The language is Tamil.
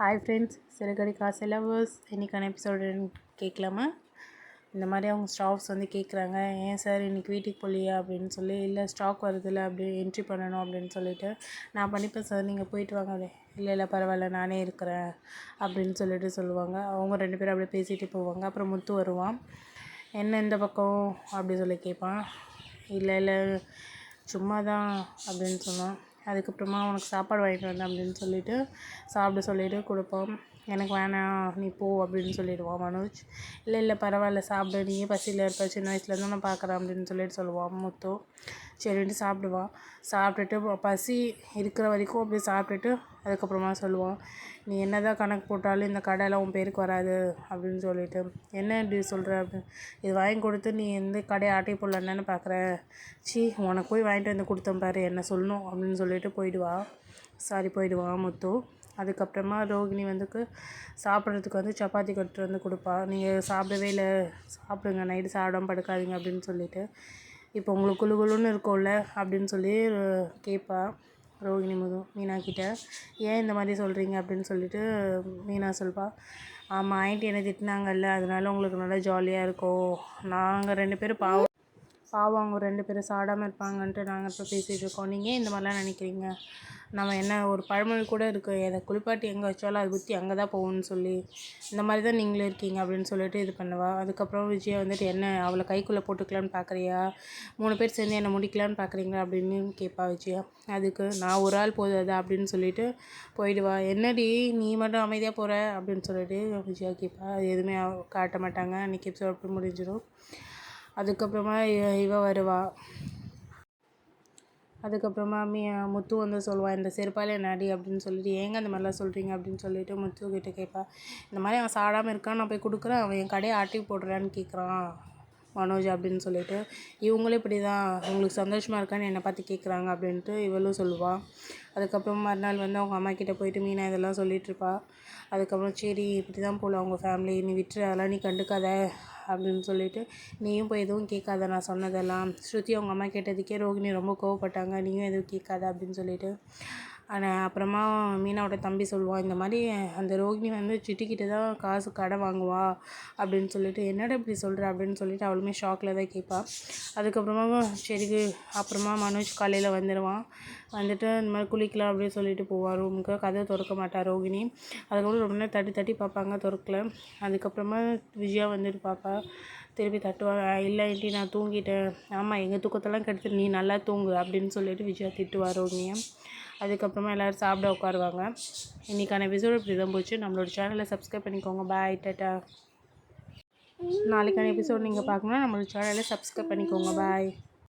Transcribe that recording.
ஹாய் ஃப்ரெண்ட்ஸ், சிறுகடி காசு லவர்ஸ். இன்றைக்கான எபிசோடு கேட்கலாமா? இந்த மாதிரி அவங்க ஸ்டாஃப்ஸ் வந்து கேட்குறாங்க, ஏன் சார் இன்றைக்கி வீட்டுக்கு போகலையா அப்படின்னு சொல்லி. இல்லை ஸ்டாக் வருதில்ல, அப்படி என்ட்ரி பண்ணணும் அப்படின்னு சொல்லிட்டு. நான் பண்ணிப்பேன் சார், நீங்கள் போயிட்டு வாங்க. இல்லை பரவாயில்ல, நானே இருக்கிறேன் அப்படின்னு சொல்லிட்டு சொல்லுவாங்க. அவங்க 2 பேரும் அப்படியே பேசிகிட்டு போவாங்க. அப்புறம் முத்து வருவான். என்ன இந்த பக்கம் அப்படி சொல்லி கேட்பான். இல்லை சும்மா தான் அப்படின்னு சொன்னான். அதுக்கப்புறமா உனக்கு சாப்பாடு வாங்கிட்டு வந்தேன் அப்படின்னு சொல்லிட்டு சாப்பிட சொல்லிவிட்டு கொடுப்போம். எனக்கு வேணாம், நீ போ அப்படின்னு சொல்லிடுவான் மனோஜ். இல்லை பரவாயில்ல சாப்பிடு, நீயே பசியில் இருப்ப, சின்ன வயசுலேருந்து நான் பார்க்குறேன் அப்படின்னு சொல்லிட்டு சொல்லுவான் முத்து. சரின்ட்டு சாப்பிடுவான். சாப்பிட்டுட்டு பசி இருக்கிற வரைக்கும் அப்படியே சாப்பிட்டுட்டு அதுக்கப்புறமா சொல்லுவான், நீ என்ன தான் கணக்கு போட்டாலும் இந்த கடையில் உன் பேருக்கு வராது அப்படின்னு சொல்லிட்டு. என்ன இப்படி சொல்கிற அப்படின்னு. இது வாங்கி கொடுத்து நீ எந்த கடையை ஆட்டை போடலன்னு பார்க்குற? உனக்கு போய் வாங்கிட்டு வந்து கொடுத்தேன் பாரு, என்ன சொல்லணும் அப்படின்னு சொல்லிட்டு போயிடுவான் முத்து. அதுக்கப்புறமா ரோகிணி சாப்பிட்றதுக்கு சப்பாத்தி கட்டு வந்து கொடுப்பா. நீங்கள் சாப்பிடவே இல்லை, சாப்பிடுங்க, நைட்டு சாப்பிடாம படுக்காதீங்க அப்படின்னு சொல்லிட்டு. இப்போ உங்களுக்கு குழுன்னு இருக்கும்ல அப்படின்னு சொல்லி கேட்பா ரோகிணி மீனா கிட்ட. ஏன் இந்த மாதிரி சொல்கிறீங்க அப்படின்னு சொல்லிட்டு மீனா சொல்வா. ஆமாம், ஆயிட்டு என்னை திட்டினாங்கல்ல, அதனால உங்களுக்கு நல்லா ஜாலியாக இருக்கும். நாங்கள் 2 பேரும் பாவம் அவங்க 2 பேரும் சாடாமல் இருப்பாங்கன்ட்டு நாங்கள் இப்போ பேசிகிட்டு இருக்கோம். நீங்கள் ஏன் இந்த மாதிரிலாம் நினைக்கிறீங்க? நம்ம என்ன ஒரு பழமொழி கூட இருக்குது, எதை குளிப்பாட்டி எங்கே வச்சாலும் அது புத்தி அங்கே தான் போகணும்னு சொல்லி. இந்த மாதிரி தான் நீங்களே இருக்கீங்க அப்படின்னு சொல்லிட்டு இது பண்ணுவா. அதுக்கப்புறம் விஜயா என்ன அவளை கைக்குள்ளே போட்டுக்கலான்னு பார்க்குறியா? 3 பேர் சேர்ந்து என்னை முடிக்கலான்னு பார்க்குறீங்களா அப்படின்னு கேட்பா விஜயா. அதுக்கு நான் ஒரு ஆள் போதாதா அப்படின்னு சொல்லிட்டு போயிடுவா. என்னடி நீ மட்டும் அமைதியாக போகிற அப்படின்னு சொல்லிட்டு விஜயா கேட்பா. அது எதுவுமே காட்ட மாட்டாங்க. அன்றைக்கி எபிசோட் அப்படி முடிஞ்சிடும். அதுக்கப்புறமா இவ வருவா. அதுக்கப்புறமா முத்து சொல்லுவாள், இந்த செருப்பால் என்ன அடி அப்படின்னு சொல்லிட்டு. ஏங்க அந்த மாதிரிலாம் சொல்கிறீங்க அப்படின்னு சொல்லிட்டு முத்துக்கிட்ட கேட்பா. இந்த மாதிரி அவன் சாடாமல் இருக்கான், நான் போய் கொடுக்குறேன், அவன் என் கடையை ஆட்டி போடுறான்னு கேட்குறான் மனோஜ் அப்படின்னு சொல்லிட்டு. இவங்களும் இப்படி தான், உங்களுக்கு சந்தோஷமாக இருக்கான்னு என்னை பார்த்து கேட்குறாங்க அப்படின்ட்டு இவளும் சொல்லுவாள். அதுக்கப்புறம் மறுநாள் அவங்க அம்மா கிட்டே போயிட்டு மீனா இதெல்லாம் சொல்லிகிட்ருப்பா. அதுக்கப்புறம் சரி இப்படி தான் போல் அவங்க ஃபேமிலி, நீ விட்டுரு, அதெல்லாம் நீ கண்டுக்காத அப்படின்னு சொல்லிட்டு. நீயும் போய் எதுவும் கேட்காத, நான் சொன்னதெல்லாம். ஸ்ருதி அவங்க அம்மா கேட்டதுக்கே ரோகிணி ரொம்ப கோவப்பட்டாங்க, நீயும் எதுவும் கேட்காத அப்படின்னு சொல்லிட்டு. ஆனால் அப்புறமா மீனாவோட தம்பி சொல்லுவான், இந்த மாதிரி அந்த ரோகிணி சிட்டிக்கிட்ட தான் காசு கடன் வாங்குவா அப்படின்னு சொல்லிட்டு. என்னடா இப்படி சொல்கிற அப்படின்னு சொல்லிட்டு அவளுமே ஷாக்கில் தான் கேட்பா. அதுக்கப்புறமா சரி அப்புறமா மனோஜ் காலையில் வந்துடுவான். இந்த மாதிரி குளிக்கலாம் அப்படின்னு சொல்லிட்டு போவான் ரூமுக்கு. கதவை திறக்க மாட்டா ரோகிணி. அதுக்கப்புறம் ரொம்ப நேரம் தட்டி பார்ப்பாங்க, திறக்கல. அதுக்கப்புறமா விஜயா பார்ப்பா. திருப்பி தட்டுவாங்க. இல்லை ஆண்டி நான் தூங்கிட்டேன். ஆமாம், எங்கள் தூக்கத்தெல்லாம் கெடுத்துட்டு நீ நல்லா தூங்கு அப்படின்னு சொல்லிட்டு விஜயா திட்டுவா ரோகிணியை. அதுக்கப்புறமா எல்லோரும் சாப்பிட உட்காருவாங்க. இன்றைக்கான எபிசோடு இப்படி தான் போச்சு. நம்மளோட சேனலை சப்ஸ்கிரைப் பண்ணிக்கோங்க. பாய், டாட்டா. நாளைக்கான எபிசோடு நீங்கள் பார்க்கணுன்னா நம்மளோட சேனலை சப்ஸ்கிரைப் பண்ணிக்கோங்க. பாய்.